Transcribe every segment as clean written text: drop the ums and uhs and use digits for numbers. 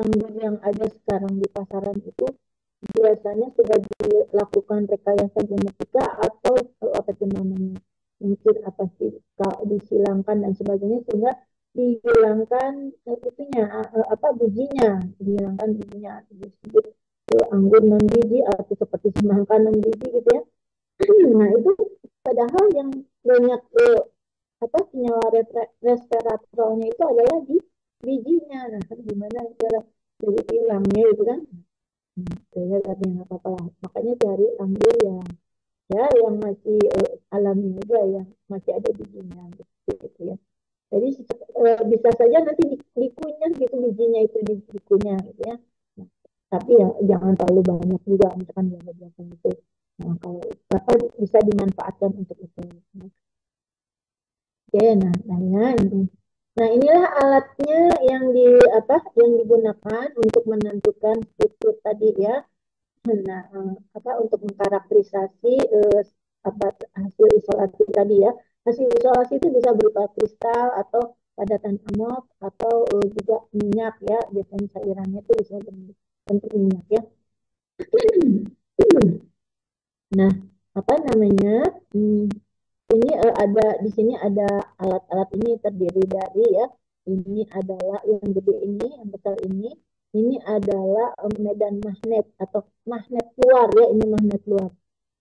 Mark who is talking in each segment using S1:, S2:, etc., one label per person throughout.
S1: anggur yang ada sekarang di pasaran itu biasanya sudah dilakukan rekayasa genetika atau apa itu namanya, mungkin apa sih, disilangkan dan sebagainya, sehingga dihilangkan itunya, apa, bijinya, dihilangkan bijinya, disebut anggur non biji atau seperti semangka non biji gitu ya. Nah itu padahal yang banyak apa senyawa resveratrolnya itu adalah di bijinya. Nah kan gimana cara dari hilangnya itu kan. Saya tapi nggak apa-apa lah. Makanya cari anggur yang ya yang masih alami juga, yang masih ada bijinya gitu ya. Jadi bisa saja nanti dikunyah gitu bijinya itu dikunyah gitu ya. Nah, tapi ya jangan terlalu banyak juga, misalkan biasa itu. Nah, kalau apa bisa dimanfaatkan untuk itu. Oke, nah inilah alatnya yang yang digunakan untuk menentukan struktur tadi ya. Nah, apa untuk mengkarakterisasi apa hasil isolasi tadi ya. Hasil isolasi itu bisa berupa kristal atau padatan amorf atau juga minyak ya. Biasanya cairannya itu bisa bentuk minyak ya. Nah, apa namanya? Ini ada di sini ada alat-alat ini terdiri dari ya. Ini adalah yang gede ini, yang besar ini. Ini adalah medan magnet atau magnet luar ya, ini magnet luar.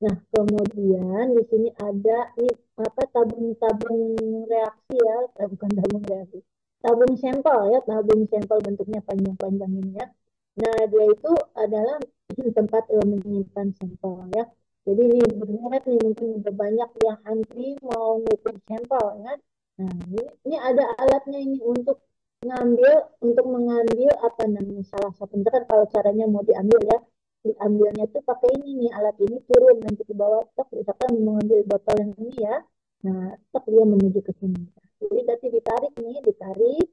S1: Nah, kemudian di sini ada ini apa tabung-tabung reaksi ya, bukan tabung reaksi. Tabung sampel ya, tabung sampel bentuknya panjang-panjang ini ya. Nah, dia itu adalah tempat menyimpan sampel ya. Jadi ini benar nih mungkin udah banyak yang antri mau ngukur sampel ya. Nah, ini ada alatnya ini untuk mengambil apa namanya salah satu kan kalau caranya mau diambil ya, diambilnya tuh pakai ini nih, alat ini turun nanti ke bawah, tek misalkan mengambil botol yang ini ya. Nah, tek dia menuju ke sini. Jadi nanti ditarik nih, ditarik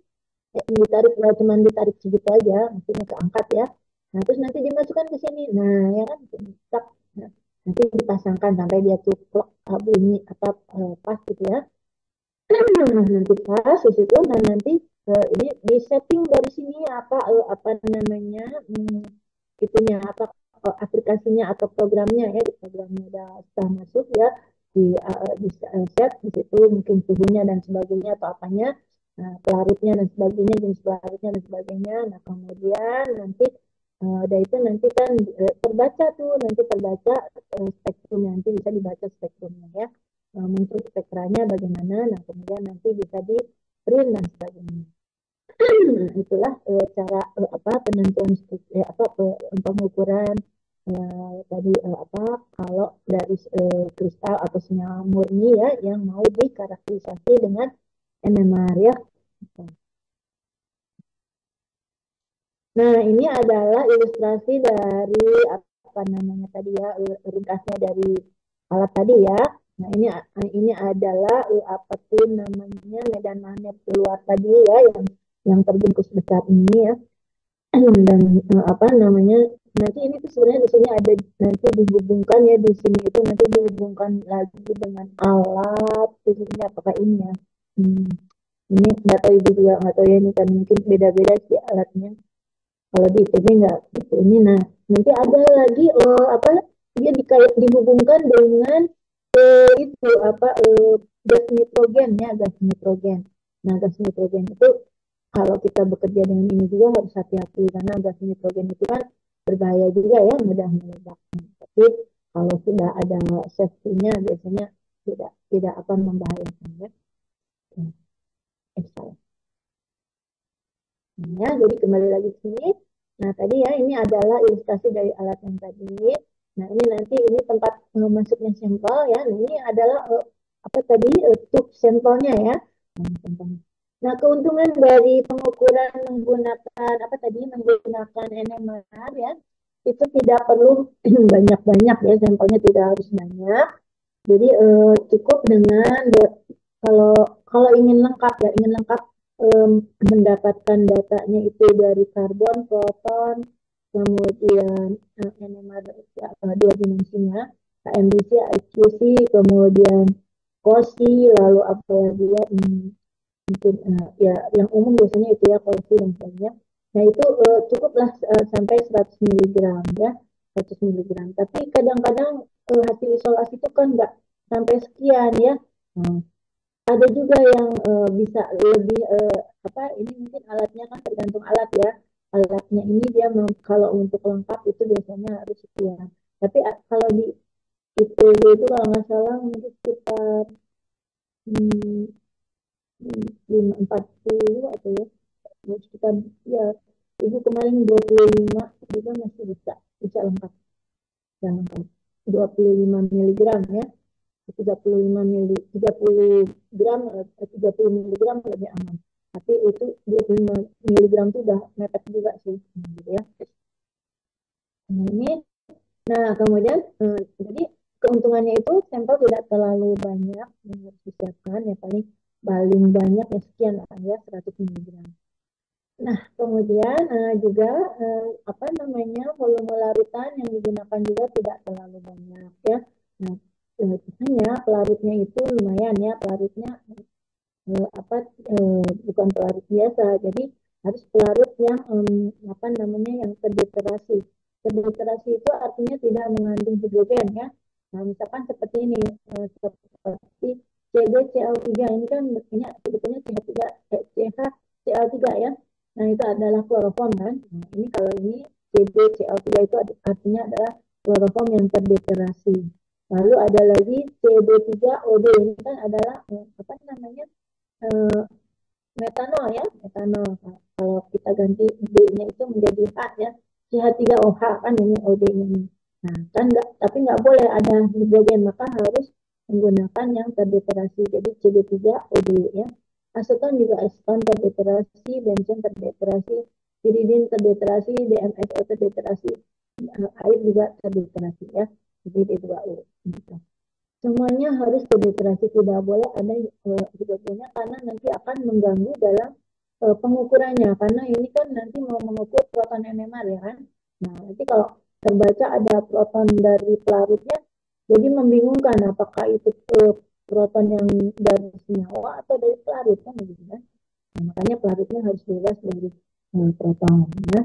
S1: nggak cuma ditarik segitu aja, maksudnya keangkat ya. Nah, terus nanti dimasukkan ke sini. Nah, ya kan, tek. Nah, nanti dipasangkan sampai dia tuh plek bunyi atau pas gitu ya. Nah, nanti pas di situ, nah nanti ini di setting dari sini apa namanya, itunya apa aplikasinya atau programnya ya, di programnya udah sudah masuk ya, di set di situ mungkin suhunya dan sebagainya atau apanya, nah, pelarutnya dan sebagainya, jenis pelarutnya dan sebagainya. Nah kemudian nanti udah itu nanti kan terbaca tuh, nanti terbaca spektrum, nanti bisa dibaca spektrumnya ya. Muncul spektranya bagaimana, nah kemudian nanti bisa di print dan sebagainya. Itulah cara apa penentuan apa pengukuran tadi apa kalau dari kristal atau senyawa murni ya yang mau dikarakterisasi dengan NMR ya. Nah, ini adalah ilustrasi dari apa namanya tadi ya, ringkasnya dari alat tadi ya. Nah, ini adalah apa tuh namanya medan magnet luar tadi ya, yang terbungkus besar ini ya. Dan apa namanya, nanti ini tuh sebenarnya di sini ada, nanti dihubungkan ya, di sini itu nanti dihubungkan lagi dengan alat di sini, apakah ini ya. Ini nggak tahu, ibu juga nggak tahu ya, ini kan mungkin beda-beda sih alatnya. Kalau di ITB nggak gitu ini. Nah, nanti ada lagi apa dia dihubungkan dengan itu apa gas nitrogen ya, gas nitrogen. Nah, gas nitrogen itu kalau kita bekerja dengan ini juga harus hati-hati, karena gas nitrogen itu kan berbahaya juga ya, mudah meledak. Tapi kalau sudah ada safety-nya biasanya tidak akan membahayakan ya. Ya, jadi kembali lagi ke sini. Nah, tadi ya ini adalah ilustrasi dari alat yang tadi. Nah, ini nanti ini tempat masuknya sampel ya. Nah, ini adalah apa tadi tube sampelnya ya. Nah, keuntungan dari pengukuran menggunakan apa tadi, menggunakan NMR ya, itu tidak perlu banyak-banyak ya, sampelnya tidak harus banyak. Jadi cukup dengan kalau kalau ingin lengkap ya, ingin lengkap mendapatkan datanya itu dari karbon, proton, kemudian NMR dua dimensinya, KMDC, IQC, kemudian COSI, lalu apa lagi ya, mungkin ya yang umum biasanya itu ya COSI dan sebagainya. Nah itu cukuplah sampai 100 miligram ya, 100 miligram. Tapi kadang-kadang hasil isolasi itu kan nggak sampai sekian ya. Nah, ada juga yang bisa lebih apa ini mungkin alatnya kan tergantung alat ya. Alatnya ini dia kalau untuk lengkap itu biasanya harus sekian. Tapi kalau di IPB itu kalau nggak salah mungkin sekitar hmm, 40 atau ya sekitar ya ibu kemarin 25 juga masih bisa bisa lengkap dan lengkap 25 miligram ya 35 mili 30 gram 30 miligram lebih aman tapi itu 25 miligram itu udah mepet juga sih gitu ya. Nah, ini nah kemudian jadi keuntungannya itu sampel tidak terlalu banyak yang harus disiapkan ya paling banyak ya sekian lah ya 100 miligram. Nah, kemudian juga apa namanya volume larutan yang digunakan juga tidak terlalu banyak ya. Nah, hanya pelarutnya itu lumayan ya, pelarutnya apa bukan pelarut biasa, jadi harus pelarut yang apa namanya yang terdeterasi. Terdeterasi itu artinya tidak mengandung hidrogen ya. Nah, misalkan seperti ini, seperti CdCl3 ini kan mestinya sebetulnya CH3, CHCl3 ya. Nah, itu adalah kloroform kan. Nah, ini kalau ini CdCl3 itu artinya adalah kloroform yang terdeterasi. Lalu ada lagi CD3OD ini kan adalah apa namanya metanol ya, metanol. Nah, kalau kita ganti D-nya itu menjadi H ya, CH3OH kan ini OD-nya ini. Nah, kan tapi nggak boleh ada hidrogen, maka harus menggunakan yang terdeterasi. Jadi CD3OD ya. Aseton juga aseton terdeterasi, benzen terdeterasi, piridin terdeterasi, DMSO terdeterasi, air juga terdeterasi ya. Jadi D2O. Gitu. Semuanya harus terdeterasi, tidak boleh ada hidrogennya karena nanti akan mengganggu dalam pengukurannya karena ini kan nanti mau mengukur proton NMR ya kan. Nah, nanti kalau terbaca ada proton dari pelarutnya jadi membingungkan apakah itu proton yang dari senyawa atau dari pelarut kan gitu kan. Nah, makanya pelarutnya harus bebas dari proton ya.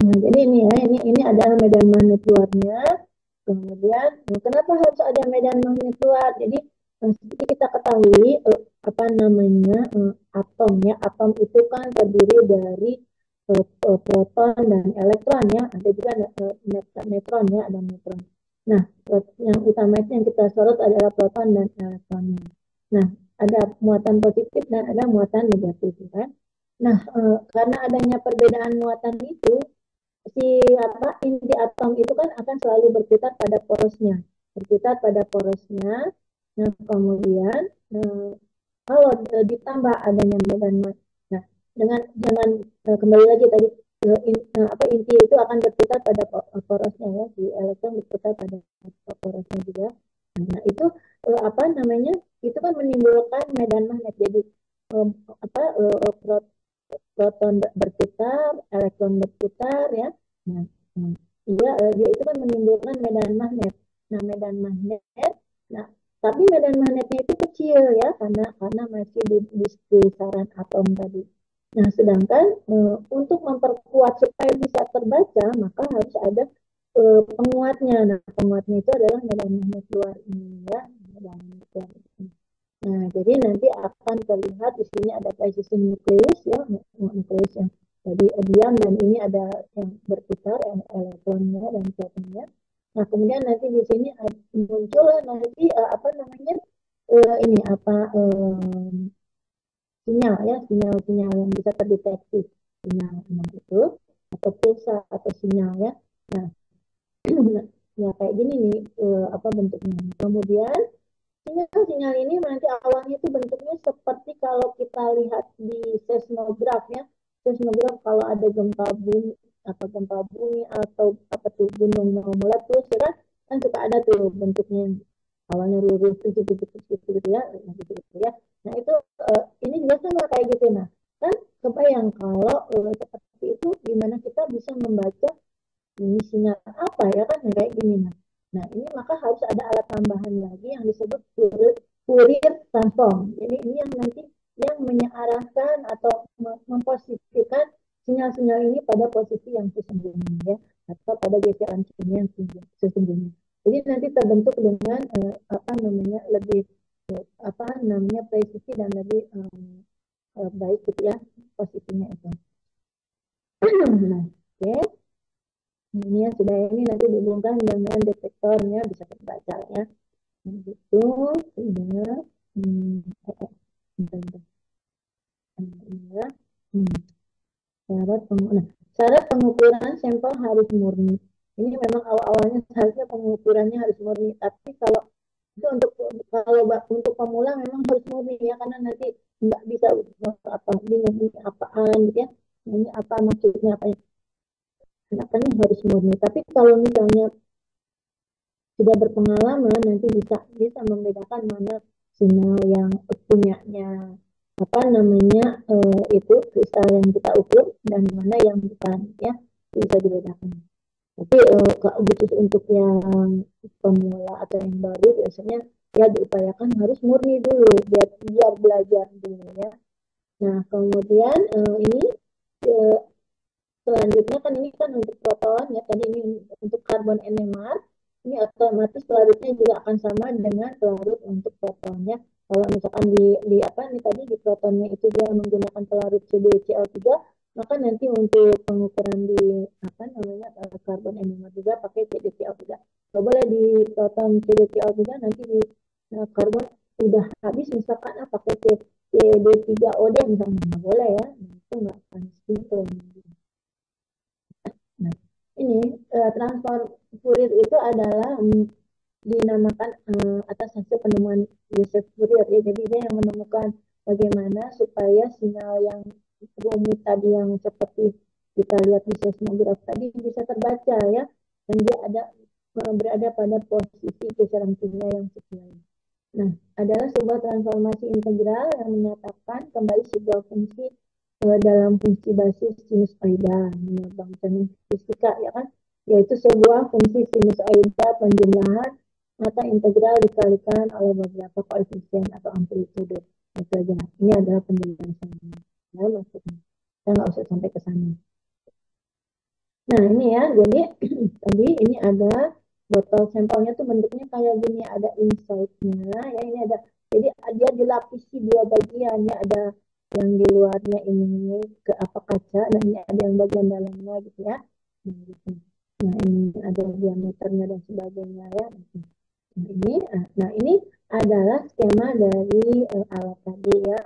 S1: Nah, jadi ini ya, ini adalah medan magnet luarnya. Kemudian, kenapa harus ada medan magnet luar? Jadi, seperti kita ketahui, apa namanya atom ya, atom itu kan terdiri dari proton dan elektron ya. Ada juga neutron ya, ada neutron. Nah, yang utama itu yang kita sorot adalah proton dan elektronnya. Nah, ada muatan positif dan ada muatan negatif kan. Nah, karena adanya perbedaan muatan itu, si apa inti atom itu kan akan selalu berputar pada porosnya, berputar pada porosnya. Nah, kemudian kalau ditambah adanya medan nah dengan kembali lagi tadi apa inti itu akan berputar pada porosnya ya, si elektron berputar pada porosnya juga. Nah, itu apa namanya? Itu kan menimbulkan medan magnet. Jadi apa proton berputar, elektron berputar ya. Nah, iya, dia itu kan menimbulkan medan magnet. Nah, medan magnet, nah, tapi medan magnetnya itu kecil ya, karena masih di kisaran atom tadi. Nah, sedangkan untuk memperkuat supaya bisa terbaca, maka harus ada penguatnya. Nah, penguatnya itu adalah medan magnet luar ini ya, medan magnet luar ini. Nah, jadi nanti akan terlihat di sini ada position nukleus ya, nukleus yang tadi diam dan ini ada yang berputar, elektronnya dan protonnya. Nah, kemudian nanti di sini muncul nanti apa namanya ini apa sinyal ya, sinyal yang bisa terdeteksi sinyal itu atau pulsa atau sinyal ya. Nah, ya kayak gini nih apa bentuknya. Kemudian sinyal ini nanti awalnya itu bentuknya seperti kalau kita lihat di seismograf ya. Seismograf kalau ada gempa bumi atau apa tuh gunung mau meletus ya kan suka ada tuh bentuknya awalnya lurus gitu ya, gitu ya. Nah itu ini juga sama kayak gitu. Nah kan kebayang kalau seperti itu gimana kita bisa membaca ini sinyal apa ya kan kayak gini. Nah, ini maka harus ada alat tambahan lagi yang disebut Fourier transform. Jadi ini yang nanti yang mengarahkan atau memposisikan sinyal-sinyal ini pada posisi yang sesungguhnya ya, atau pada geseran kimia yang sesungguhnya. Jadi nanti terbentuk dengan apa namanya lebih apa namanya presisi dan lebih baik gitu ya posisinya itu. Nah, oke. Ini ya sudah, ini nanti dihubungkan dengan detektornya bisa terbaca ya. Itu sudah ya. Syarat pengukuran sampel harus murni. Ini memang awal-awalnya seharusnya pengukurannya harus murni, tapi kalau itu kalau untuk pemula memang harus murni ya, karena nanti nggak bisa apa bingung ini apaan gitu ya. Ini apa maksudnya apa ya? Kenapa harus murni? Tapi kalau misalnya sudah berpengalaman nanti bisa membedakan mana sinyal yang punyanya apa namanya itu kristal yang kita ukur dan mana yang bukan ya, bisa dibedakan. Tapi khusus untuk yang pemula atau yang baru biasanya ya diupayakan harus murni dulu biar belajar dulu ya. Nah kemudian ini selanjutnya kan ini kan untuk proton ya, tadi ini untuk karbon NMR, ini otomatis pelarutnya juga akan sama dengan pelarut untuk protonnya. Kalau misalkan di apa nih tadi di protonnya itu dia menggunakan pelarut CdCl3, maka nanti untuk pengukuran di apa namanya karbon NMR juga pakai CdCl3. Kalau boleh di proton CdCl3 nanti di karbon udah habis misalkan pakai CD3OD misalnya, nggak boleh ya, nah, itu nggak akan sinkron. Nah, ini transfer Fourier itu adalah dinamakan atas hasil penemuan Joseph Fourier ya. Jadi dia yang menemukan bagaimana supaya sinyal yang rumit tadi yang seperti kita lihat di seismograf tadi bisa terbaca ya, dan dia berada pada posisi geseran kimia yang sesuai. Nah, adalah sebuah transformasi integral yang menyatakan kembali sebuah fungsi dalam fungsi basis sinusoida, menurut fisika ya kan, yaitu sebuah fungsi sinusoida penjumlahan mata integral dikalikan oleh beberapa koefisien atau amplitude. Itu aja. Ini adalah penjelasannya. Ya, maksudnya. Saya nggak usah sampai ke sana. Nah, ini ya. Jadi tadi ini ada botol sampelnya tuh bentuknya kayak gini, ada inside-nya ya, ini ada. Jadi dia dilapisi dua bagian ya, ada yang di luarnya ini ke apa kaca, dan ini ada yang bagian dalamnya gitu ya. Nah, gitu. Nah ini ada diameternya dan sebagainya ya. Nah ini adalah skema dari alat tadi ya.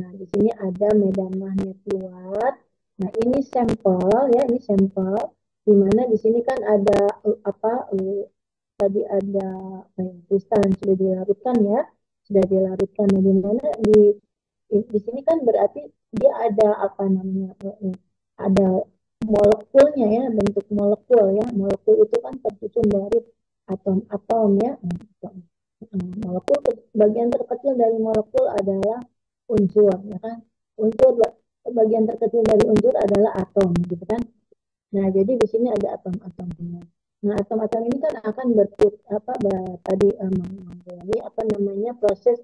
S1: Nah di sini ada medan magnet luar. Nah ini sampel ya, ini sampel. Di mana di sini kan ada tadi ada kristal yang sudah dilarutkan ya, sudah dilarutkan. Nah di mana di sini kan berarti dia ada apa namanya ada molekulnya ya, bentuk molekul ya. Molekul itu kan tersusun dari atom-atom ya. Molekul bagian terkecil dari molekul adalah unsur ya kan. Unsur bagian terkecil dari unsur adalah atom gitu kan. Nah, jadi di sini ada atom-atomnya. Nah, atom-atom ini kan akan tadi mengalami apa namanya proses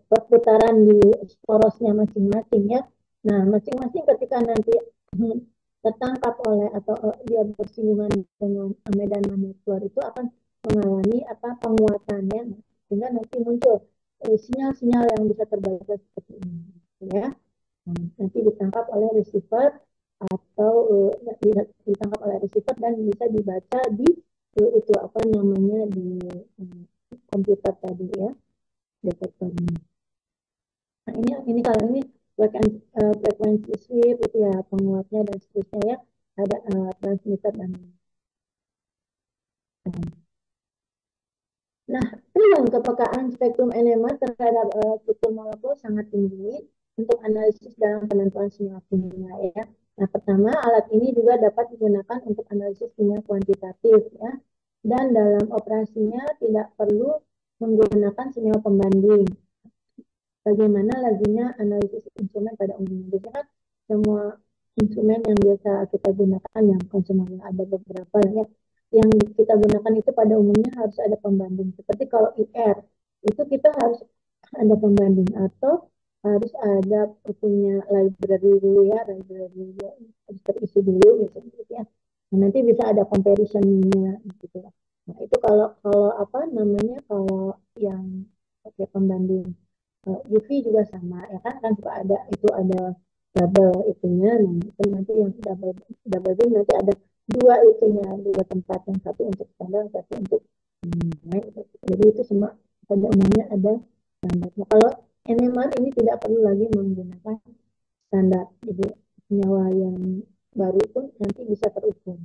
S1: perputaran di porosnya masing-masing ya. Nah, masing-masing ketika nanti tertangkap oleh atau dia bersinggungan dengan medan magnet luar itu akan mengalami penguatannya, sehingga nanti muncul sinyal-sinyal yang bisa terbaca seperti ini ya. Nah, nanti ditangkap oleh receiver atau ditangkap oleh receiver dan bisa dibaca di itu apa namanya di komputer tadi ya, detektornya. Nah ini kalau ini frekuensi sweep itu ya penguatnya dan seterusnya ya, ada transmitter dan nah kepekaan spektrum NMR terhadap struktur molekul sangat tinggi untuk analisis dalam penentuan sinyal kimia ya. Nah pertama alat ini juga dapat digunakan untuk analisis kimia kuantitatif ya, dan dalam operasinya tidak perlu menggunakan sinyal pembanding. Bagaimana lazimnya analisis instrumen pada umumnya. Biasanya kan semua instrumen yang biasa kita gunakan, yang semuanya ada beberapa ya, yang kita gunakan itu pada umumnya harus ada pembanding. Seperti kalau IR, itu kita harus ada pembanding, atau harus ada punya library dulu ya, library harus terisi dulu gitu ya. Nah, nanti bisa ada comparisonnya gitu. Nah, itu kalau kalau apa namanya kalau yang pakai pembanding UV juga sama ya kan juga ada itu ada double itunya, nah itu nanti yang double double beam nanti ada dua itunya dua tempat, yang satu untuk standar satu untuk naik. Jadi itu semua pada umumnya ada standar. Nah, kalau NMR ini tidak perlu lagi menggunakan standar, jadi senyawa yang baru pun nanti bisa terukur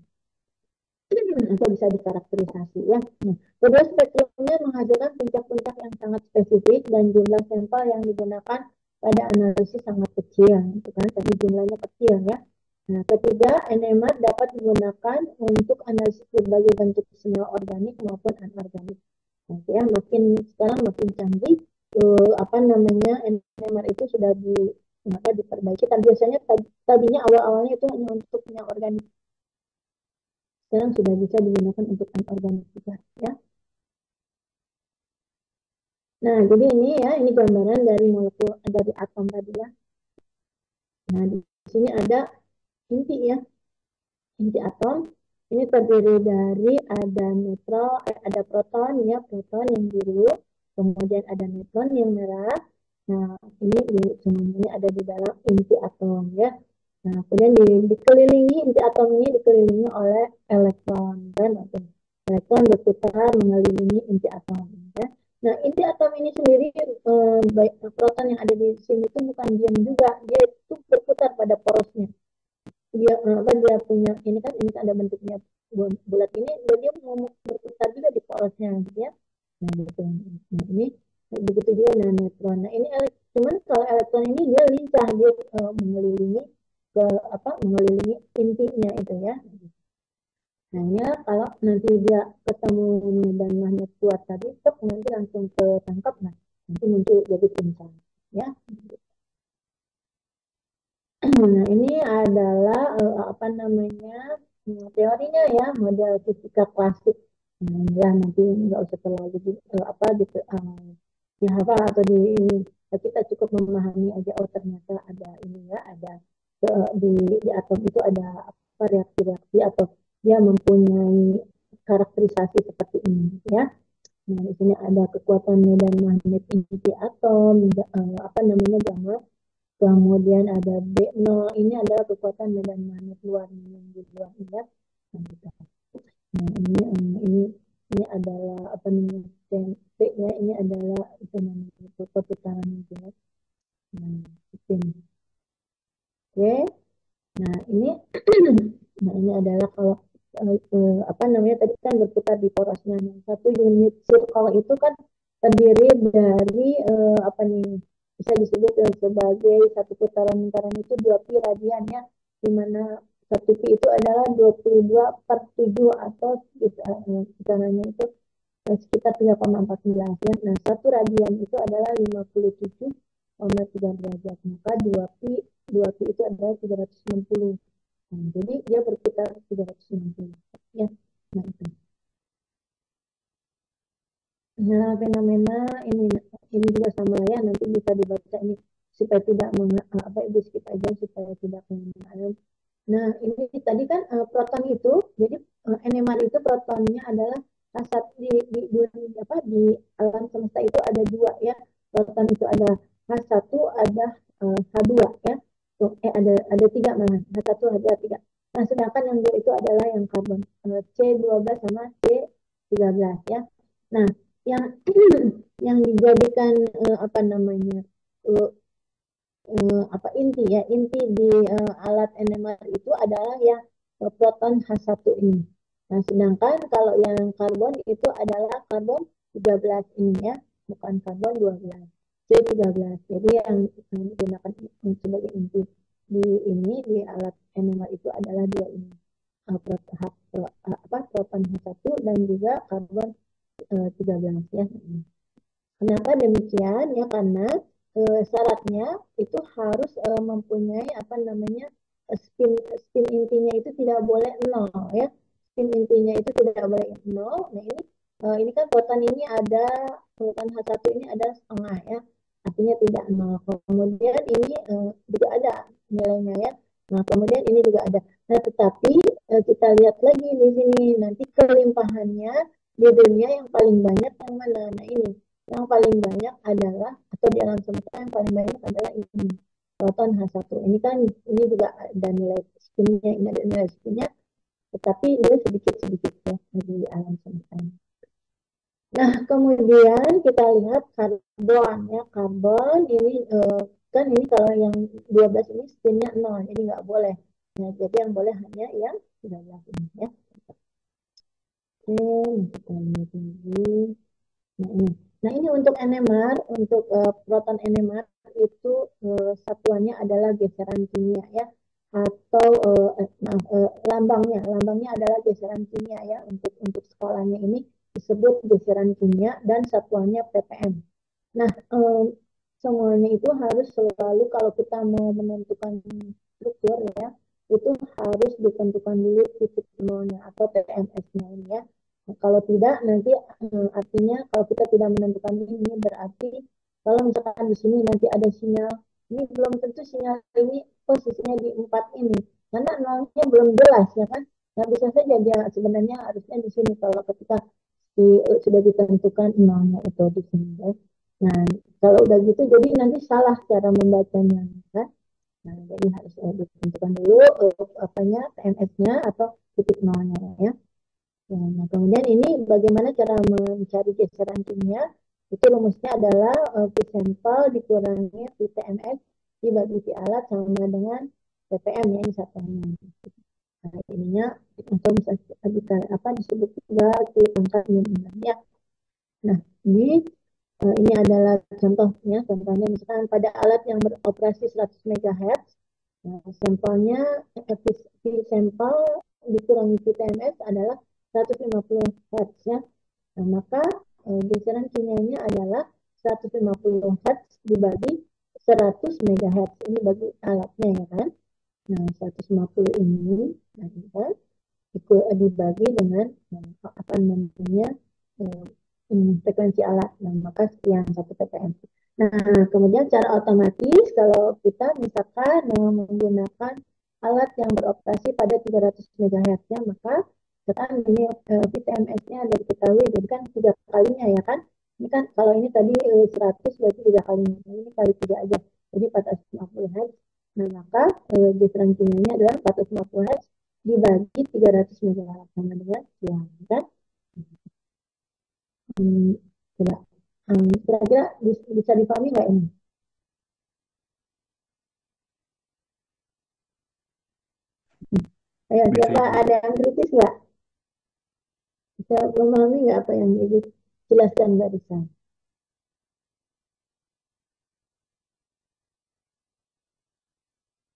S1: atau bisa dikarakterisasi ya. Nah, kedua spektrumnya menghasilkan puncak-puncak yang sangat spesifik dan jumlah sampel yang digunakan pada analisis sangat kecil, itu kan tadi jumlahnya kecil ya. Nah, ketiga, NMR dapat digunakan untuk analisis berbagai bentuk senyawa organik maupun anorganik. Nah, ya, makin sekarang makin canggih, apa namanya NMR itu sudah diperbaiki. Dan biasanya tadinya awal-awalnya itu hanya untuk senyawa organik, sekarang sudah bisa digunakan untuk anorganik juga ya. Nah, jadi ini ya, ini gambaran dari molekul dari atom tadi ya. Nah, di sini ada inti ya. Inti atom ini terdiri dari ada ada proton ya, proton yang biru, kemudian ada neutron yang merah. Nah, semuanya ada di dalam inti atom ya. Nah, kemudian dikelilingi inti atom ini dikelilingi oleh elektron dan elektron berputar mengelilingi inti atom ya. Nah, inti atom ini sendiri baik proton yang ada di sini itu bukan diam juga, dia itu berputar pada porosnya. Dia punya ini kan ada bentuknya bulat ini, dia mau berputar juga di porosnya gitu ya. Nah, gitu. Nah, ini begitu juga dengan neutron. Nah, ini cuman kalau elektron ini dia lincah, dia mengelilingi ke mengelilingi intinya itu ya. Hanya kalau nanti dia ketemu medan magnet kuat tadi, nanti langsung ketangkap, nah nanti muncul jadi pincang ya. Nah, ini adalah apa namanya teorinya ya, model fisika klasik. Nah, nanti nggak usah terlalu gitu dihafal atau kita cukup memahami aja, oh ternyata ada ini ya, ada di atom itu ada apa reaksi-reaksi atau dia mempunyai karakterisasi seperti ini ya. Nah, di sini ada kekuatan medan magnet inti atom, apa namanya gamma. Kemudian ada B0, ini adalah kekuatan medan magnet luar yang di luar ya. Nah, gitu. Nah, ini adalah apa namanya P ya, ini adalah itu namanya perputaran magnet. Nah, ini. Oke. Nah, ini nah ini adalah kalau apa namanya tadi kan berputar di porosnya. Nah, satu unit circle itu kan terdiri dari apa nih, bisa disebut sebagai satu putaran itu 2 pi radian ya, di mana satu pi itu adalah 22/7 atau putarannya itu sekitar 3,14 ya. Nah, satu radian itu adalah 57,3 derajat. Maka 2 pi itu adalah 360. Nah, jadi dia berputar 360 ya. Nah, itu. Nah, fenomena ini juga sama ya, nanti bisa dibaca ini supaya tidak apa ibu skip aja supaya tidak kemana-mana. Nah, ini tadi kan proton itu, jadi NMR itu protonnya adalah asat di alam semesta itu ada dua ya. Proton itu ada H1, ada H2 ya. Tuh, ada tiga malah, H1, H2, tiga. Nah, sedangkan yang dua itu adalah yang karbon C12 sama C13 ya. Nah, yang yang dijadikan apa namanya uh, apa inti di alat NMR itu adalah yang proton H1 ini. Nah, sedangkan kalau yang karbon itu adalah karbon 13 ini ya, bukan karbon 12. C13. Jadi yang digunakan sebagai inti di alat NMR itu adalah dua ini. Proton H1 dan juga karbon 13 ya. Kenapa demikian ya? Karena syaratnya itu harus mempunyai apa namanya spin spin intinya itu tidak boleh nol ya. Spin intinya itu tidak boleh nol. Nah, ini kan proton ini ada proton H1 ini ada setengah ya. Artinya artinya tidak nol. Kemudian ini juga ada nilainya ya. Nah, kemudian ini juga ada. Nah, tetapi kita lihat lagi di sini nanti kelimpahannya di dunia yang paling banyak yang mana? Nah, ini yang paling banyak adalah atau di alam semesta yang paling banyak adalah ini proton H1. Ini kan ini juga ada nilai spinnya, ini ada nilai spinnya, tetapi ini sedikit-sedikit ya di alam semesta. Nah, kemudian kita lihat karbon ya. Karbon ini kan ini kalau yang 12 ini spinnya 0, jadi nggak boleh. Nah, jadi yang boleh hanya yang 13 ini ya. Oke, kita lihat lagi. Nah, ini. Nah, ini untuk NMR, untuk proton NMR itu satuannya adalah geseran kimia ya. Atau maaf, lambangnya adalah geseran kimia ya. Untuk skalanya ini disebut geseran kimia dan satuannya ppm. Nah, semuanya itu harus selalu kalau kita mau menentukan struktur ya, itu harus ditentukan dulu titik nolnya atau TMS-nya ini ya. Nah, kalau tidak nanti artinya kalau kita tidak menentukan ini berarti kalau misalkan di sini nanti ada sinyal, ini belum tentu sinyal ini posisinya di 4 ini karena nolnya belum jelas ya kan. Nah, bisa saja dia sebenarnya harusnya di sini kalau ketika sudah ditentukan nolnya itu di sini ya. Nah, kalau udah gitu jadi nanti salah cara membacanya kan. Nah, jadi harus ditentukan dulu apanya TMS-nya atau titik nolnya ya. Ya, nah, kemudian ini bagaimana cara mencari geseran kimia? Itu rumusnya adalah P sampel dikurangi P TMS dibagi P alat sama dengan ppm ya, ini satuannya. Nah, ininya atau bisa apa disebut juga P pangkat min ya. Nah, ini adalah contohnya. Contohnya misalkan pada alat yang beroperasi 100 MHz, nah, sampelnya P sampel dikurangi P TMS adalah 150 Hz ya. Nah, maka geseran kimianya adalah 150 Hz dibagi 100 MHz. Ini bagi alatnya ya kan. Nah, 150 ini kan dibagi dengan apa namanya frekuensi alat. Nah, maka sekian 1 ppm. Nah, kemudian secara otomatis kalau kita misalkan menggunakan alat yang beroperasi pada 300 MHz ya, maka misalkan ini PTMS-nya ada diketahui, jadi kan 3 kalinya ya kan. Ini kan kalau ini tadi 100 berarti 3 kalinya. Nah, ini kali 3 aja. Jadi 450 Hz. Nah, maka geseran kimianya adalah 450 Hz dibagi 300 MHz sama dengan sekian kan. Coba kira-kira bisa dipahami nggak ini? Ayo, siapa ada yang kritis nggak? Bisa memahami nggak apa yang ibu jelaskan barusan?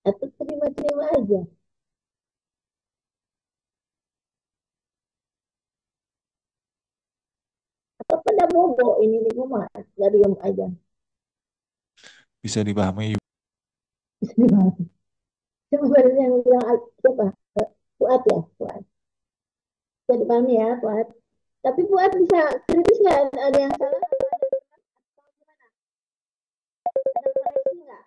S1: Atau terima-terima aja? Atau pada bobo ini di rumah? Dari yang aja.
S2: Bisa dipahami.
S1: Bisa dipahami. Coba barusan yang bilang siapa? Fuad ya? Fuad. Bisa dipahami ya, Fuad? Tapi Fuad bisa kritis nggak? Ada yang salah? Ada koreksi nggak?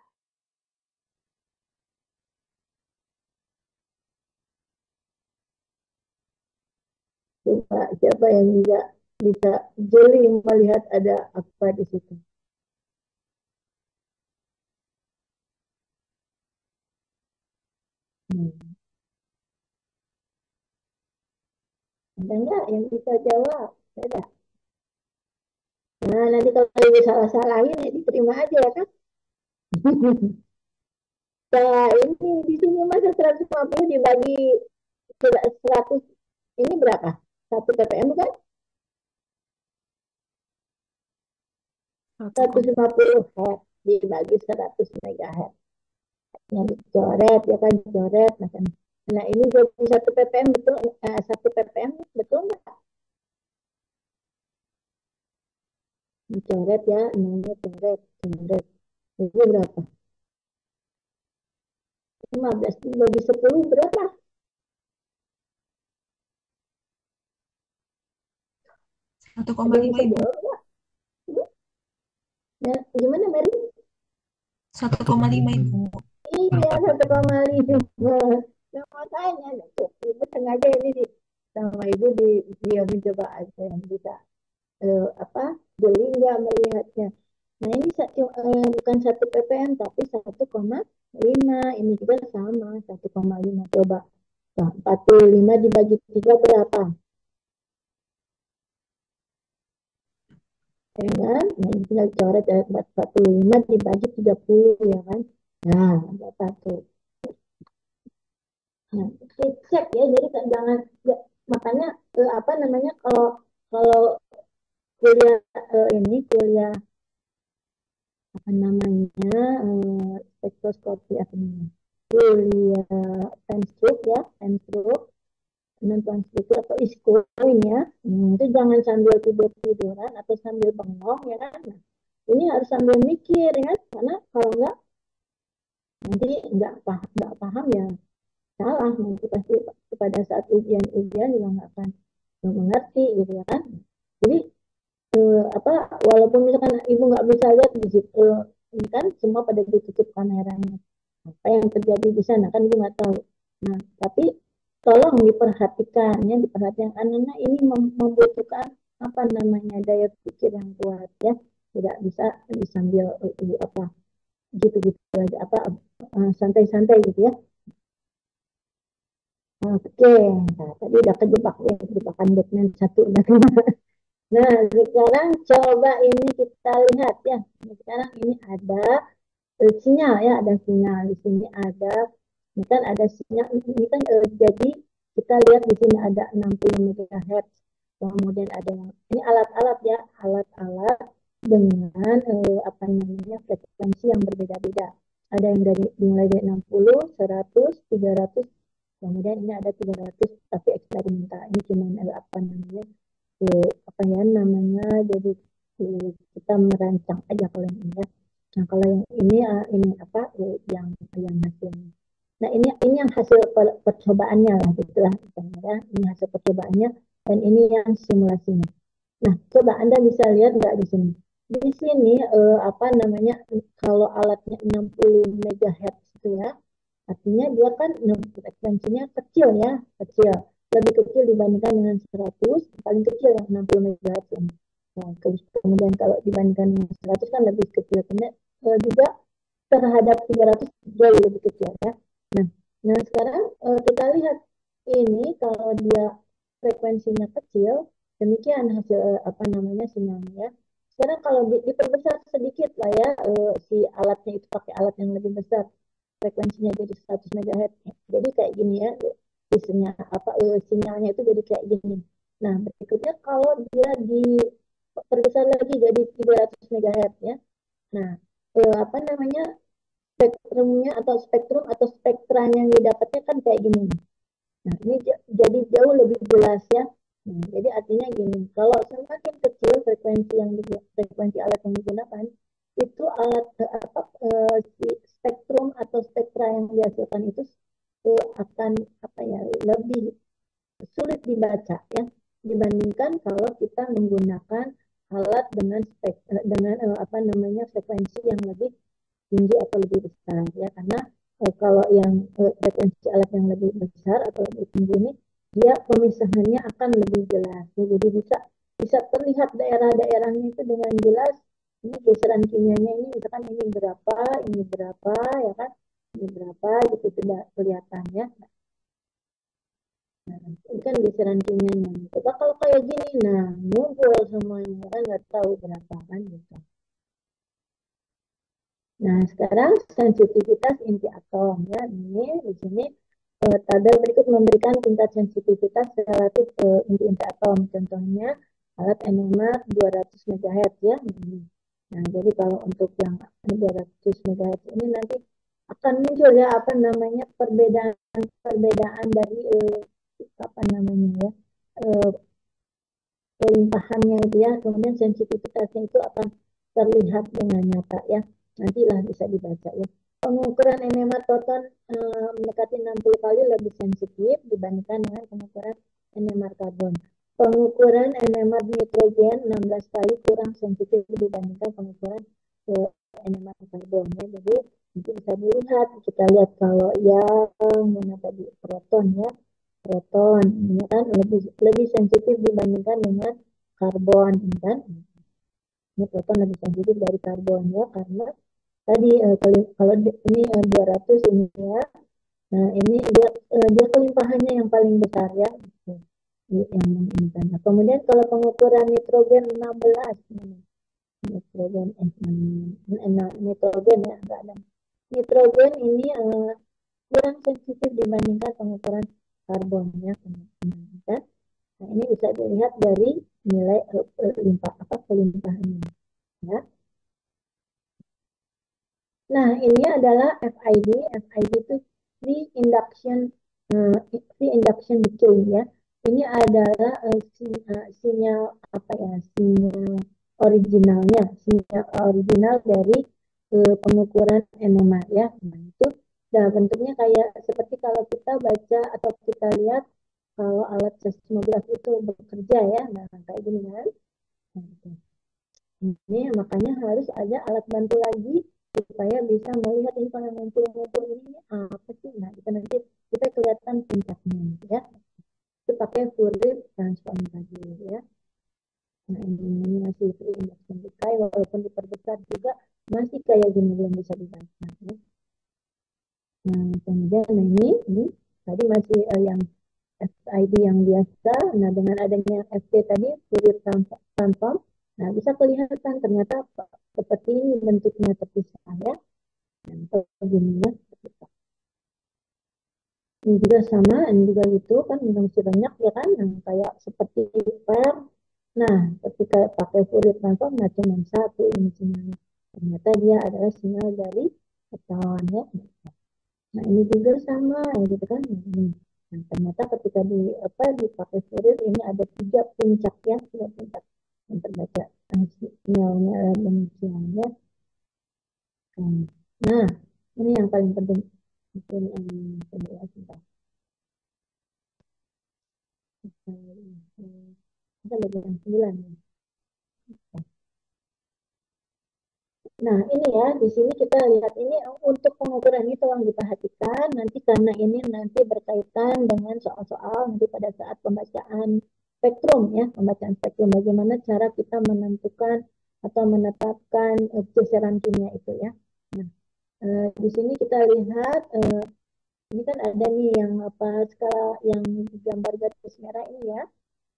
S1: Coba siapa yang bisa jeli melihat ada apa di situ? Ada nggak yang bisa jawab? Ada. Nah, nanti kalau ibu salah-salahin, ya diterima aja ya kan? Nah, ini di sini masa 150 dibagi 100, ini berapa? 1 ppm kan? 150 Hz dibagi 100 MHz. Yang dicoret, ya kan dicoret. Nah, ini jadi 1 ppm betul, 1 ppm betul nggak? Dicoret ya, ini coret, coret. Ini berapa? 15 dibagi 10 berapa?
S3: 1,5
S1: Ada yang bisa
S3: Ibu.
S1: jawab nggak? Ya, gimana Mary?
S3: 1,5 Ibu.
S1: Iya, 1,5. Nah, makanya ibu sengaja ini sama ibu dia mencoba aja yang bisa apa jeli nggak melihatnya. Nah ini bukan 1 ppm tapi 1,5. Ini juga sama 1,5. Coba. Nah, 45 dibagi 3 berapa? Ya kan? Nah, ini tinggal coret ya. 45 dibagi 30 ya kan? Nah, berapa tuh? Nah, cek ya. Jadi kan jangan makanya apa namanya kalau kalau kuliah ini kuliah apa namanya spektroskopi apa namanya kuliah penstroke ya penstroke penentuan struktur atau ISKO ini ya itu jangan sambil tidur tiduran atau sambil bengong ya kan nah, ini harus sambil mikir ya kan karena kalau enggak nanti nggak paham ya salah nanti pasti pada saat ujian juga nggak akan mengerti gitu ya kan jadi apa walaupun misalkan ibu nggak bisa lihat di situ ini kan semua pada ditutup kameranya apa yang terjadi di sana kan ibu nggak tahu nah tapi tolong diperhatikan ya diperhatikan anak-anak ini membutuhkan apa namanya daya pikir yang kuat ya tidak bisa disambil apa gitu-gitu aja apa santai-santai gitu ya oke nah, tadi udah kejebak ya jebakan Batman satu udah nah, sekarang coba ini kita lihat ya. Sekarang ini ada sinyal ya, ada sinyal di sini ada. Ini kan ada sinyal. Ini kan jadi kita lihat di sini ada 60 MHz. Kemudian ada yang ini alat-alat ya, alat-alat dengan apa namanya frekuensi yang berbeda-beda. Ada yang dari dimulai dari 60, 100, 300. Kemudian ini ada 300 tapi eksperimental. Ini cuma apa namanya apa ya namanya jadi kita merancang aja kalau yang ini ya. Nah kalau yang ini apa yang hasilnya. Nah ini yang hasil percobaannya lah gitulah ya. Ini hasil percobaannya dan ini yang simulasinya. Nah coba Anda bisa lihat nggak di sini? Di sini apa namanya kalau alatnya 60 MHz itu ya artinya dia kan frekuensinya kecil ya kecil lebih kecil dibandingkan dengan 100 paling kecil yang 60 MHz ini. Nah, kemudian kalau dibandingkan dengan 100 kan lebih kecil. Kemudian juga terhadap 300 jauh lebih kecil ya. Nah, nah sekarang kita lihat ini kalau dia frekuensinya kecil, demikian hasil apa namanya sinyalnya ya. Sekarang kalau diperbesar sedikit lah ya si alatnya itu pakai alat yang lebih besar frekuensinya jadi 100 MHz. Jadi kayak gini ya, sinyalnya itu jadi kayak gini. Nah, berikutnya kalau dia diperbesar lagi jadi 300 MHz ya. Nah, apa namanya spektrumnya atau spektra yang didapatnya kan kayak gini. Nah, ini jadi jauh lebih jelas ya. Nah, jadi artinya gini, kalau semakin kecil frekuensi alat yang digunakan, itu alat si spektrum atau spektra yang dihasilkan itu akan apa ya lebih sulit dibaca ya dibandingkan kalau kita menggunakan alat dengan apa namanya frekuensi yang lebih tinggi atau lebih besar ya karena kalau yang frekuensi alat yang lebih besar atau lebih tinggi ini dia pemisahannya akan lebih jelas ya, jadi bisa terlihat daerah-daerahnya itu dengan jelas ini geseran kimianya ini misalkan ini berapa ya kan ini berapa gitu sudah kelihatan ya. Nah, ini kan geseran kimianya. Coba kalau kayak gini, nah ngumpul semuanya kan nggak tahu berapa kan gitu. Nah, sekarang sensitivitas inti atom ya. Ini di sini tabel berikut memberikan tingkat sensitivitas relatif inti-inti atom. Contohnya alat NMR 200 MHz ya. Nah, jadi kalau untuk yang 200 MHz ini nanti akan muncul ya apa namanya perbedaan dari apa namanya ya pelimpahannya itu ya. Kemudian sensitivitasnya itu akan terlihat dengan nyata ya. Nantilah bisa dibaca ya. Pengukuran NMR proton mendekati 60 kali lebih sensitif dibandingkan dengan pengukuran NMR karbon. Pengukuran NMR nitrogen 16 kali kurang sensitif dibandingkan pengukuran NMR karbon ya. Jadi nanti bisa dilihat, kita lihat kalau yang mana tadi proton ya, proton ini kan lebih sensitif dibandingkan dengan karbon kan. Ini proton lebih sensitif dari karbon ya, karena tadi kalau ini 200 ini ya. Nah, ini dia kelimpahannya yang paling besar ya. Yang ini kan. Nah, kemudian kalau pengukuran nitrogen 16 nitrogen nitrogen ya, enggak ada. Nitrogen ini kurang sensitif dibandingkan pengukuran karbon ya. Nah, ini bisa dilihat dari nilai kelimpahannya ya. Nah, ini adalah FID. FID itu free induction decay ya. Ini adalah sinyal apa ya? Sinyal original dari pengukuran NMR ya. Nah, itu bentuknya kayak seperti kalau kita baca atau kita lihat kalau alat seismograf itu bekerja ya. Nah, kayak gini kan. Nah, gitu. Ini makanya harus ada alat bantu lagi supaya bisa melihat ini kalau ngumpul-ngumpul ini apa sih. Nah, kita nanti kita kelihatan puncaknya ya. Itu pakai Fourier transform tadi ya. Nah, ini masih induction decay, walaupun diperbesar juga masih kayak gini, belum bisa dibaca ya. Nah, kemudian ini tadi masih yang FID yang biasa. Nah, dengan adanya FT tadi, Fourier transform, nah bisa kelihatan ternyata seperti ini bentuknya terpisah ya. Dan begini ya. Ini juga sama, ini juga gitu kan, masih banyak ya kan, yang kayak seperti per. Nah, ketika pakai Fourier transform, nah cuma satu ini sinyalnya. Ternyata dia adalah sinyal dari ketawan ya. Nah, ini juga sama, gitu kan. Ini. Nah, ternyata ketika dipakai Fourier ini ada 3 puncak ya, 3 puncak yang terbaca sinyalnya demikian ya. Nah, ini yang paling penting. Mungkin sebentar. Kita bagian 9 ya. Nah, ini ya, di sini kita lihat ini untuk pengukuran ini tolong diperhatikan nanti, karena ini nanti berkaitan dengan soal-soal nanti pada saat pembacaan spektrum ya, pembacaan spektrum bagaimana cara kita menentukan atau menetapkan geseran kimia itu ya. Nah, di sini kita lihat ini kan ada nih yang skala yang gambar garis merah ini ya.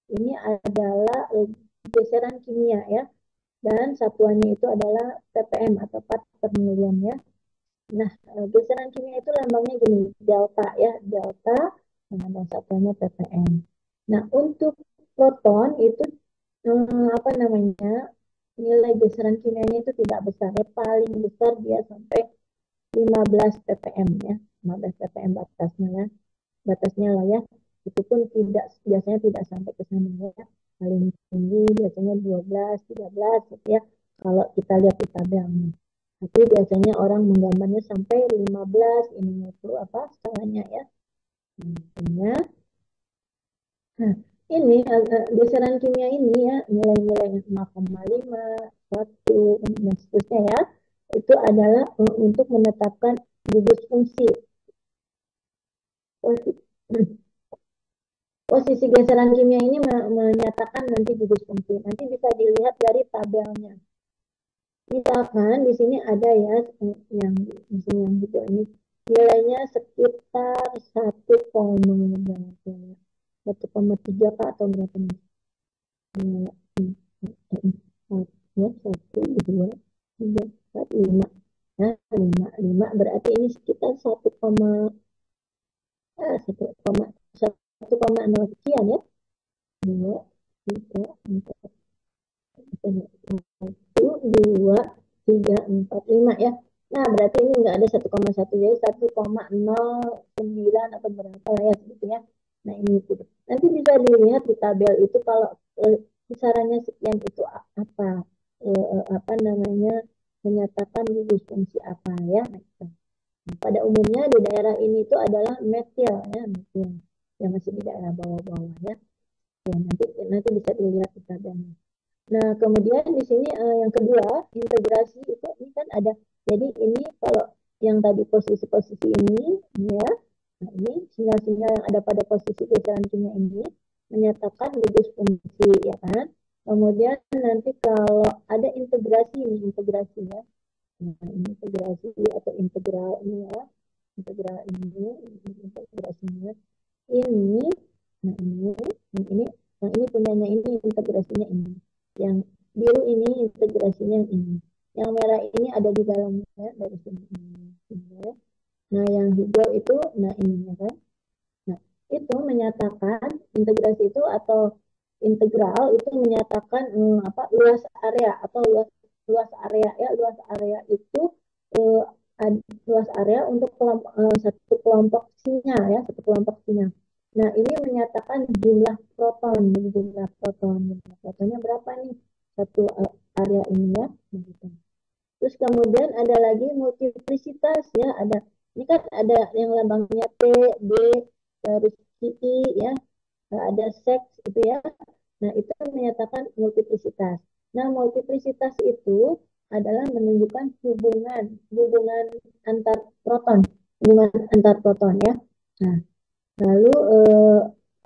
S1: Ini adalah geseran kimia ya. Dan satuannya itu adalah ppm atau part per million ya. Nah, geseran kimia itu lambangnya gini, delta ya, delta, dan satuannya ppm. Nah, untuk proton itu nilai geseran kimianya itu tidak besar ya, paling besar dia sampai 15 ppm ya, 15 ppm batasnya lah ya. Itu pun biasanya tidak sampai ke sana ya. Paling tinggi biasanya 12, 13 gitu ya. Kalau kita lihat di tabelnya. Tapi biasanya orang menggambarnya sampai 15, ini itu skalanya ya. Nah, ini geseran kimia ini ya, nilai-nilai 5,5, 1, dan seterusnya ya. Itu adalah untuk menetapkan gugus fungsi. Posisi geseran kimia ini menyatakan nanti gugus fungsi. Nanti bisa dilihat dari tabelnya. Misalkan di sini ada ya yang di sini yang gitu ini nilainya sekitar 1,3 atau berapa nih? Ya, 1, 2, 3, 4, 5. Nah, 5 berarti ini sekitar 1,0 sekian ya. 2, 3, 4, 1, 2, 3, 4, 5 ya. Nah, berarti ini enggak ada 1,1, jadi 1,09 atau berapa lah ya gitu ya. Nah, ini itu. Nanti bisa dilihat di tabel itu kalau kisarannya sekian itu menyatakan gugus fungsi apa ya. Nah, pada umumnya di daerah ini itu adalah metil ya, metil yang masih di daerah bawah-bawah ya. Ya, nanti bisa dilihat di tabelnya. Nah, kemudian di sini yang kedua, integrasi itu ini kan ada. Jadi ini kalau yang tadi posisi-posisi ini ya. Nah, ini sinyal-sinyal yang ada pada posisi geseran kimia ini menyatakan gugus fungsi ya kan. Kemudian nanti kalau ada integrasi ini integrasi ya. Nah, ini integrasi atau integral ini ya. Integral ini integrasinya ini nah ini punyanya ini integrasinya ini yang biru ini integrasinya yang ini yang merah ini ada di dalamnya dari sini ini. Nah yang hijau itu nah ini ya kan nah itu menyatakan integrasi itu atau integral itu menyatakan apa luas area atau luas luas area ya luas area itu eh, luas area untuk satu kelompok sinyal ya satu kelompok sinyal. Nah ini menyatakan jumlah protonnya berapa nih satu area ini ya. Begitu. Terus kemudian ada lagi multiplicitas ya ada ini kan ada yang lambangnya T, B, terus I ya ada seks itu ya. Nah, itu menyatakan multiplicitas. Nah, multiplicitas itu adalah menunjukkan hubungan hubungan antar proton, hubungan antar proton ya. Nah, lalu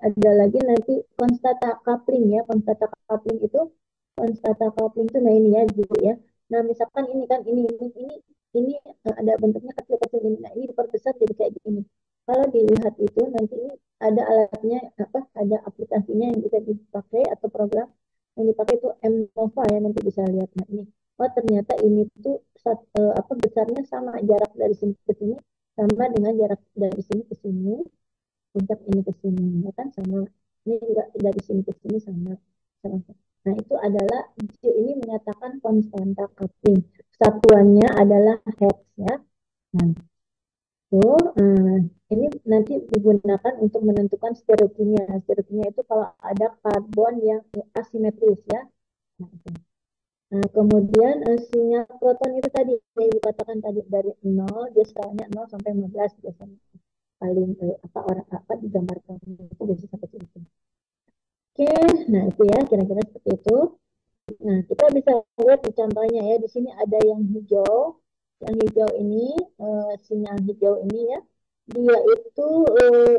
S1: ada lagi nanti konstanta coupling ya. Konstanta coupling itu nah ini ya jadi ya. Nah, misalkan ini kan ini ada bentuknya kecil-kecil ini. Nah, ini diperbesar jadi kayak gini. Kalau dilihat itu nanti ini ada alatnya apa ada aplikasinya yang bisa dipakai atau program yang dipakai itu MNOVA ya nanti bisa lihat. Nah, ini oh ternyata ini tuh apa besarnya sama jarak dari sini ke sini sama dengan jarak dari sini ke sini puncak ini ke sini ya kan sama ini juga dari sini ke sini sama. Nah itu adalah ini menyatakan konstanta coupling satuannya adalah hertz ya. Nah itu ini nanti digunakan untuk menentukan stereokimia. Stereokimia itu kalau ada karbon yang asimetris ya. Nah, itu. Nah, kemudian sinyal proton itu tadi yang dikatakan tadi dari 0 dia skalanya 0 sampai 15 biasanya paling apa orang apa digambarkan itu biasanya sampai situ. Oke, nah itu ya kira-kira seperti itu. Nah, kita bisa lihat di contohnya ya. Di sini ada yang hijau. Yang hijau ini sinyal hijau ini ya. Dia itu eh,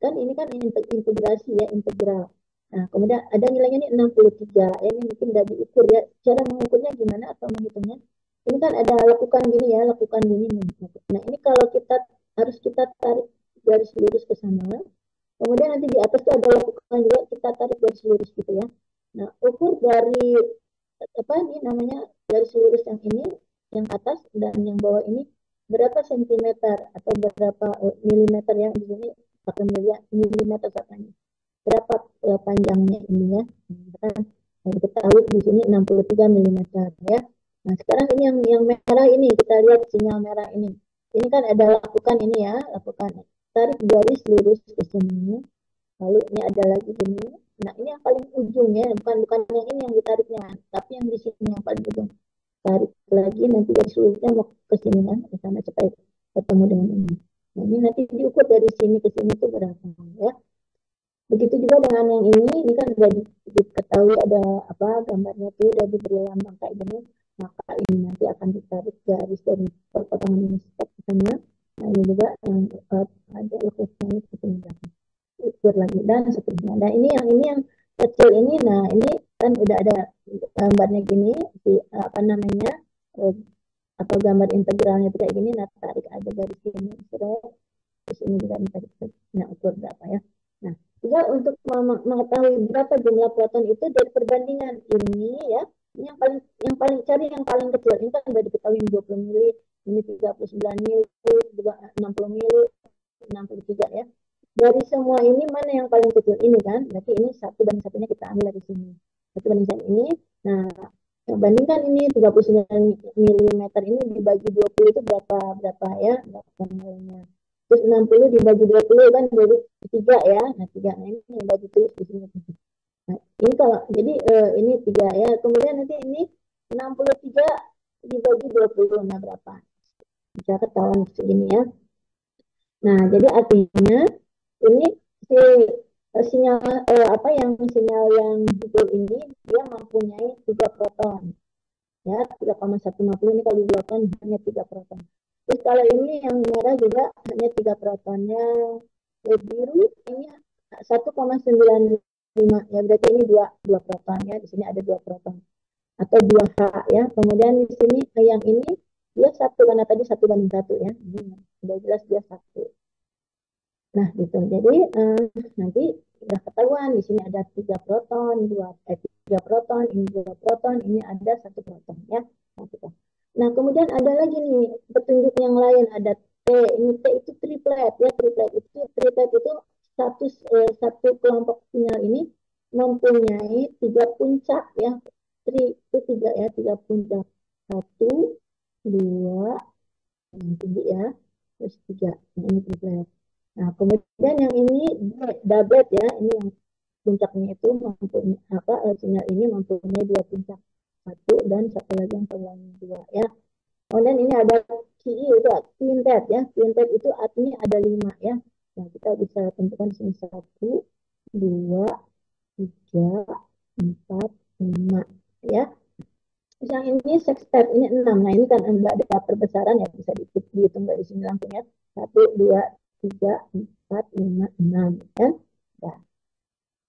S1: kan ini kan integrasi ya, integral. Nah, kemudian ada nilainya ini 63. Ya, ini mungkin tidak diukur ya. Cara mengukurnya gimana atau menghitungnya? Ini kan ada lekukan gini ya, lekukan gini nih. Nah, ini kalau kita tarik garis lurus ke sana. Kemudian nanti di atas tuh ada lekukan juga kita tarik garis lurus gitu ya. Nah, ukur dari apa ini namanya garis lurus yang ini, yang atas dan yang bawah ini berapa sentimeter atau berapa milimeter ya di sini pakai milimeter katanya. Berapa panjangnya ini ya. Kan kita tahu di sini 63 milimeter ya. Nah, sekarang ini yang merah ini kita lihat sinyal merah ini. Ini kan ada lakukan ini ya, lakukan tarik garis lurus ke sini. Lalu ini ada lagi ini. Nah, ini yang paling ujung ya, bukan yang ini yang ditariknya, tapi yang di sini yang paling ujung. Tarik lagi nanti garis lurusnya mau ke sini kan, ke sana supaya ketemu dengan ini. Nah, ini nanti diukur dari sini ke sini itu berapa ya. Begitu juga dengan yang ini kan sudah diketahui ada apa gambarnya tuh udah diberi lambang kayak gini, maka ini nanti akan ditarik garis dari perpotongan ini ke sana. Nah, ini juga yang ada lokasinya seperti ini ukur lagi dan seterusnya. Nah ini yang kecil ini, nah ini kan udah ada gambarnya gini, si apa namanya atau gambar integralnya itu kayak gini. Nah tarik aja garis ini, terus ini juga ditarik. Nah ukur berapa ya? Nah juga untuk mengetahui berapa jumlah proton itu dari perbandingan ini ya. Ini yang paling cari yang paling kecil. Ini kan udah diketahui 20 mili, ini 39 mili, juga 60 mili, 63 ya. Dari semua ini mana yang paling kecil ini kan? Berarti ini satu banding satunya kita ambil dari sini. Satu banding satu ini. Nah, bandingkan ini 39 mm ini dibagi 20 itu berapa berapa ya? Berapa nilainya? Terus 60 dibagi 20 kan jadi 3 ya. Nah, 3. Nah, ini bagi tulis di sini. Nah, ini kalau jadi ini 3 ya. Kemudian nanti ini 63 dibagi 20. Nah, berapa? Bisa ketahuan segini ya. Nah, jadi artinya ini si sinyal sinyal yang hijau ini dia mempunyai 3 proton ya, 3,150 ini kalau dibuatkan hanya 3 proton. Terus kalau ini yang merah juga hanya 3 protonnya. Biru ini 1,95 ya, berarti ini dua proton ya, di sini ada 2 proton atau 2H ya. Kemudian di sini yang ini dia satu karena tadi 1:1 ya, ini sudah jelas dia satu. Nah, gitu. Jadi nanti udah ketahuan di sini ada 3 proton, 3 proton, ini 2 proton, ini ada 1 proton ya. Nah, gitu. Nah, kemudian ada lagi nih petunjuk yang lain, ada T. Ini T itu triplet ya, triplet itu satu kelompok sinyal ini mempunyai 3 puncak ya. Itu tiga ya, 3 puncak. Satu, dua, yang tinggi ya, terus tiga. Nah, ini triplet. Nah, kemudian yang ini doublet ya, ini yang puncaknya itu mempunyai sinyal ini mempunyai 2 puncak, satu dan satu lagi yang paling dua ya. Kemudian ini ada QI itu quintet ya, quintet itu artinya ada 5 ya. Nah, kita bisa tentukan di sini 1, 2, 3, 4, 5 ya. Terus yang ini sextet ini 6. Nah, ini kan enggak ada perbesaran ya, bisa dihitung dari sini langsung ya. 1, 2, 3, 4, 5, 6 ya.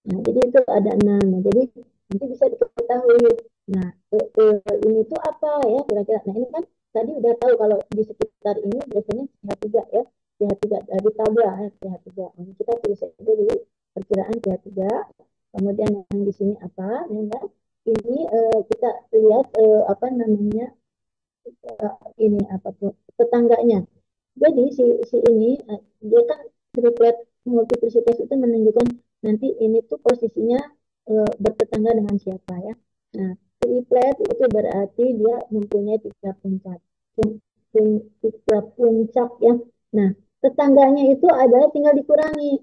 S1: Nah, jadi itu ada 6. Nah, jadi nanti bisa diketahui. Nah, ini tuh apa ya kira-kira. Nah, ini kan tadi udah tahu kalau di sekitar ini biasanya CH3 ya. CH3 dari tabel ya, CH3. Nah, kita tulis aja dulu perkiraan CH3. Kemudian yang di sini apa? Ya, ini kita lihat apa namanya ini apa tuh tetangganya. Jadi si ini dia kan triplet multiplicitas itu menunjukkan nanti ini tuh posisinya bertetangga dengan siapa ya. Nah, triplet itu berarti dia mempunyai 3 puncak. 3 puncak ya. Nah, tetangganya itu adalah tinggal dikurangi.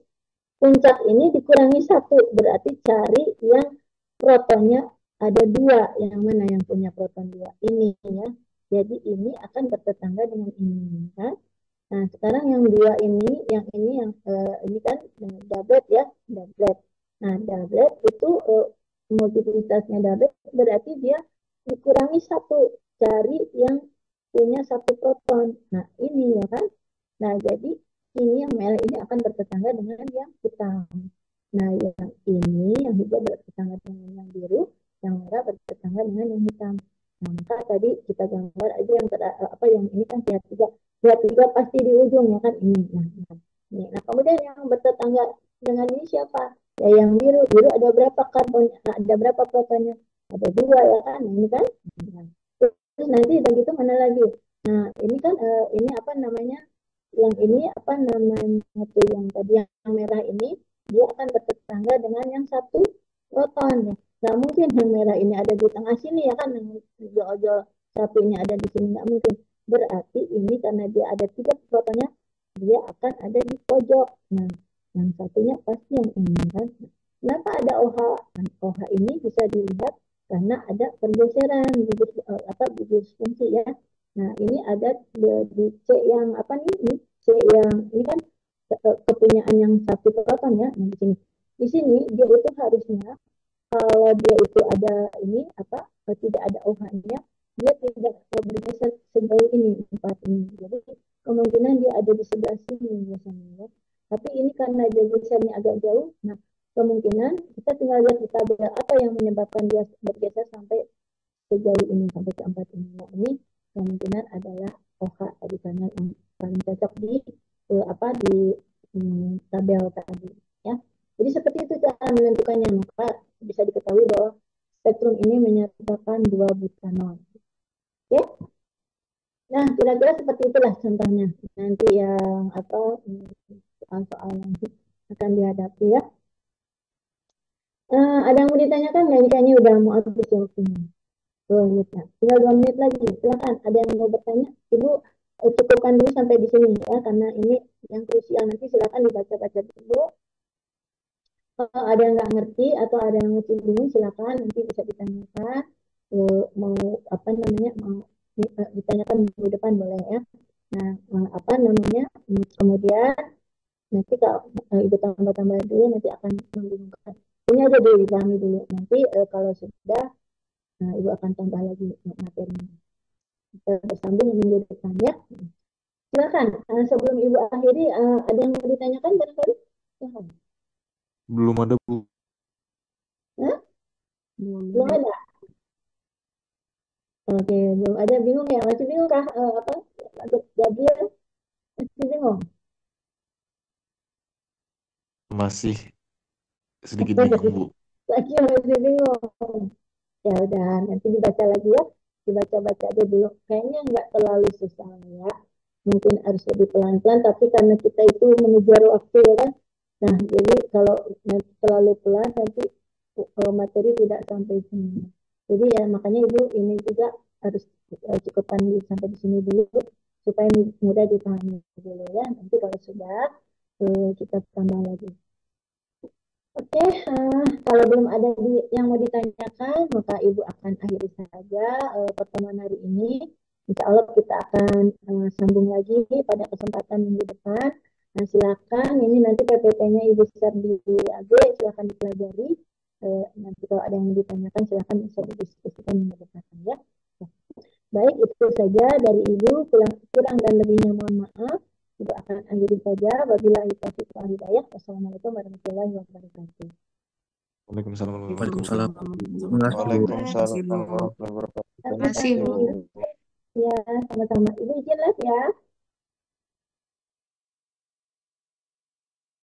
S1: Puncak ini dikurangi 1, berarti cari yang protonnya ada 2. Yang mana yang punya proton 2? Ini ya. Jadi ini akan bertetangga dengan ini kan. Nah, sekarang yang 2 ini, ini kan doublet ya, doublet. Nah, doublet itu multiplicitasnya doublet berarti dia dikurangi 1, cari yang punya 1 proton. Nah, ini ya kan. Nah, jadi ini yang merah ini akan bertetangga dengan yang hitam. Nah, yang ini yang hijau bertetangga dengan yang biru, yang merah bertetangga dengan yang hitam. Nah, maka tadi kita gambar aja yang ini kan tiga tiga pasti di ujung ya kan ini. Nah, kemudian yang bertetangga dengan ini siapa? Ya yang biru. Biru ada berapa karbon? Ada berapa protonnya? Ada 2 ya kan? Nah, ini kan. Nah, terus nanti begitu mana lagi? Nah, ini kan ini apa namanya? Yang ini apa namanya tuh yang tadi yang merah ini dia akan bertetangga dengan yang 1 proton ya. Nggak mungkin yang merah ini ada di tengah sini ya kan, yang ojol satunya ada di sini nggak mungkin. Berarti ini karena dia ada 3 protonnya, dia akan ada di pojok. Nah, yang satunya pasti yang ini kan. Kenapa ada OH? OH ini bisa dilihat karena ada pergeseran gugus fungsi ya. Nah, ini ada di C yang apa nih? C yang ini kan kepunyaan yang 1 proton ya. Nah, di sini. Di sini dia itu harusnya kalau dia itu ada ini apa tidak ada OH-nya, dia tidak bergeser sejauh ini 4 ini. Jadi kemungkinan dia ada di sebelah sini biasanya ya. Tapi ini karena dia gesernya agak jauh, nah kemungkinan kita tinggal lihat di tabel apa yang menyebabkan dia bergeser sampai sejauh ini sampai ke 4 ini. Nah, ini kemungkinan adalah OH tadi karena yang paling cocok di di tabel tadi ya. Jadi seperti itu cara menentukannya, maka bisa diketahui bahwa spektrum ini menyatakan 2 butanol. Oke? Nah, kira-kira seperti itulah contohnya. Nanti yang soal-soal yang akan dihadapi ya. Ada yang mau ditanyakan nggak? Ini kayaknya udah mau habis ya waktunya. 2 menit ya. Tinggal 2 menit lagi. Silakan. Ada yang mau bertanya? Ibu cukupkan dulu sampai di sini ya, karena ini yang krusial. Nanti silakan dibaca-baca dulu. Kalau ada yang nggak ngerti atau ada yang masih bingung, silakan nanti bisa ditanyakan. Mau apa namanya? Mau ditanyakan minggu depan boleh ya. Nah, kemudian Nanti kalau Ibu tambah-tambah dulu nanti akan membingungkan. Ini aja dulu dipahami dulu. Nanti kalau sudah Ibu akan tambah lagi materinya. Kita bersambung minggu depan ya. Silakan. Sebelum Ibu akhiri, ada yang mau ditanyakan barangkali? Silakan.
S2: Belum ada, Bu.
S1: Hah? Belum ada. Oke, belum ada. Bingung ya? Masih bingung kah? Apa? Untuk Gabriel masih bingung?
S2: Masih sedikit bingung, Bu.
S1: Lagi masih bingung. Ya udah, nanti dibaca lagi ya. Dibaca-baca aja dulu. Kayaknya nggak terlalu susah ya. Mungkin harus lebih pelan-pelan, tapi karena kita itu mengejar waktu ya kan. Nah, jadi kalau nanti terlalu pelan, nanti materi tidak sampai sini. Jadi ya makanya Ibu ini juga harus cukupkan sampai di sini dulu supaya mudah dipahami dulu ya. Nanti kalau sudah kita tambah lagi. Oke, kalau belum ada yang mau ditanyakan, maka Ibu akan akhiri saja pertemuan hari ini. Insya Allah kita akan sambung lagi pada kesempatan minggu depan. Nah, silakan ini nanti PPT-nya Ibu share di AG, silakan dipelajari. Nanti kalau ada yang mau ditanyakan, silakan bisa didiskusikan minggu depan ya. Baik, itu saja dari Ibu. Kurang dan lebihnya mohon maaf. Ibu akan akhiri saja. Wabillahi taufiq wal hidayah. Wassalamualaikum warahmatullahi wabarakatuh.
S2: Waalaikumsalam.
S3: Waalaikumsalam.
S2: Waalaikumsalam warahmatullahi wabarakatuh.
S1: Terima kasih, Bu. Ya, sama-sama. Ibu izin live ya.